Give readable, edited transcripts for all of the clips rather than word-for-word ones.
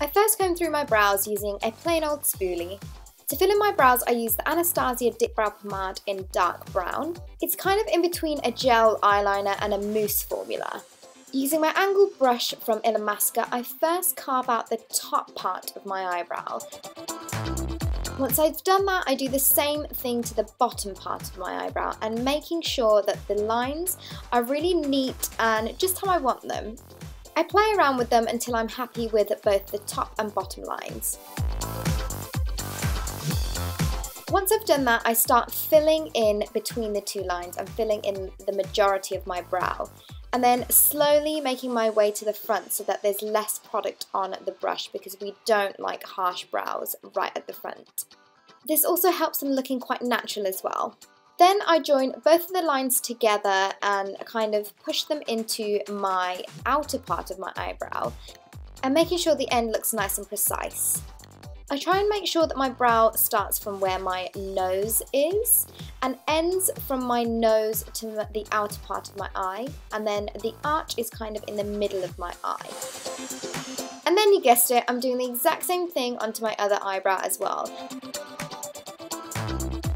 I first comb through my brows using a plain old spoolie. To fill in my brows, I use the Anastasia Dip Brow Pomade in dark brown. It's kind of in between a gel eyeliner and a mousse formula. Using my angled brush from Illamasqua, I first carve out the top part of my eyebrow. Once I've done that, I do the same thing to the bottom part of my eyebrow and making sure that the lines are really neat and just how I want them. I play around with them until I'm happy with both the top and bottom lines. Once I've done that, I start filling in between the two lines and filling in the majority of my brow, and then slowly making my way to the front so that there's less product on the brush, because we don't like harsh brows right at the front. This also helps them looking quite natural as well. Then I join both of the lines together and kind of push them into my outer part of my eyebrow, and making sure the end looks nice and precise. I try and make sure that my brow starts from where my nose is and ends from my nose to the outer part of my eye, and then the arch is kind of in the middle of my eye. And then you guessed it, I'm doing the exact same thing onto my other eyebrow as well.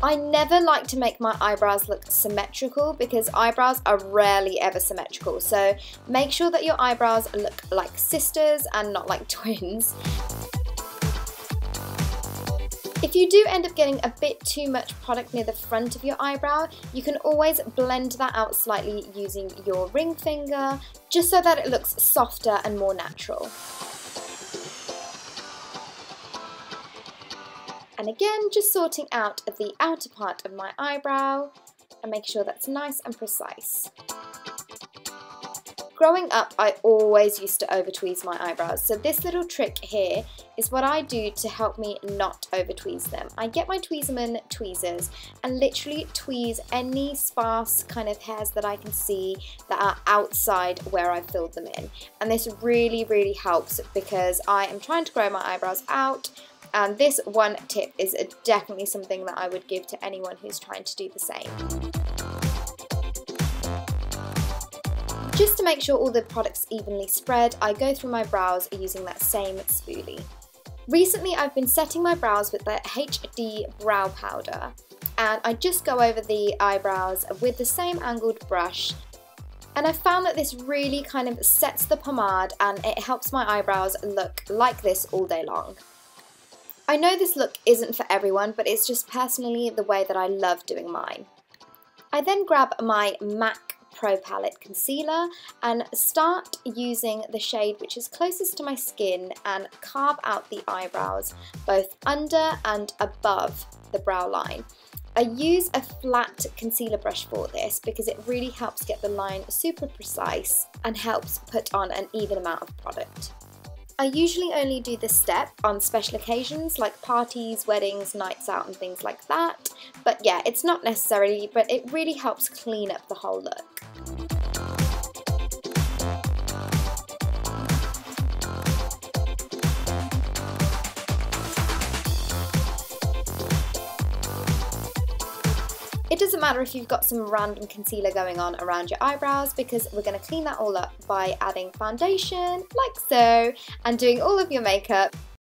I never like to make my eyebrows look symmetrical because eyebrows are rarely ever symmetrical, so make sure that your eyebrows look like sisters and not like twins. If you do end up getting a bit too much product near the front of your eyebrow, you can always blend that out slightly using your ring finger, just so that it looks softer and more natural. And again, just sorting out the outer part of my eyebrow and make sure that's nice and precise. Growing up, I always used to over tweeze my eyebrows, so this little trick here is what I do to help me not over tweeze them. I get my Tweezerman tweezers and literally tweeze any sparse kind of hairs that I can see that are outside where I filled them in. And this really helps because I am trying to grow my eyebrows out, and this one tip is definitely something that I would give to anyone who's trying to do the same. Just to make sure all the product's evenly spread, I go through my brows using that same spoolie. Recently I've been setting my brows with the HD brow powder, and I just go over the eyebrows with the same angled brush, and I found that this really kind of sets the pomade and it helps my eyebrows look like this all day long. I know this look isn't for everyone, but it's just personally the way that I love doing mine. I then grab my MAC Pro Palette Concealer and start using the shade which is closest to my skin and carve out the eyebrows both under and above the brow line. I use a flat concealer brush for this because it really helps get the line super precise and helps put on an even amount of product. I usually only do this step on special occasions like parties, weddings, nights out and things like that, but yeah, it's not necessarily, but it really helps clean up the whole look. It doesn't matter if you've got some random concealer going on around your eyebrows, because we're going to clean that all up by adding foundation, like so, and doing all of your makeup.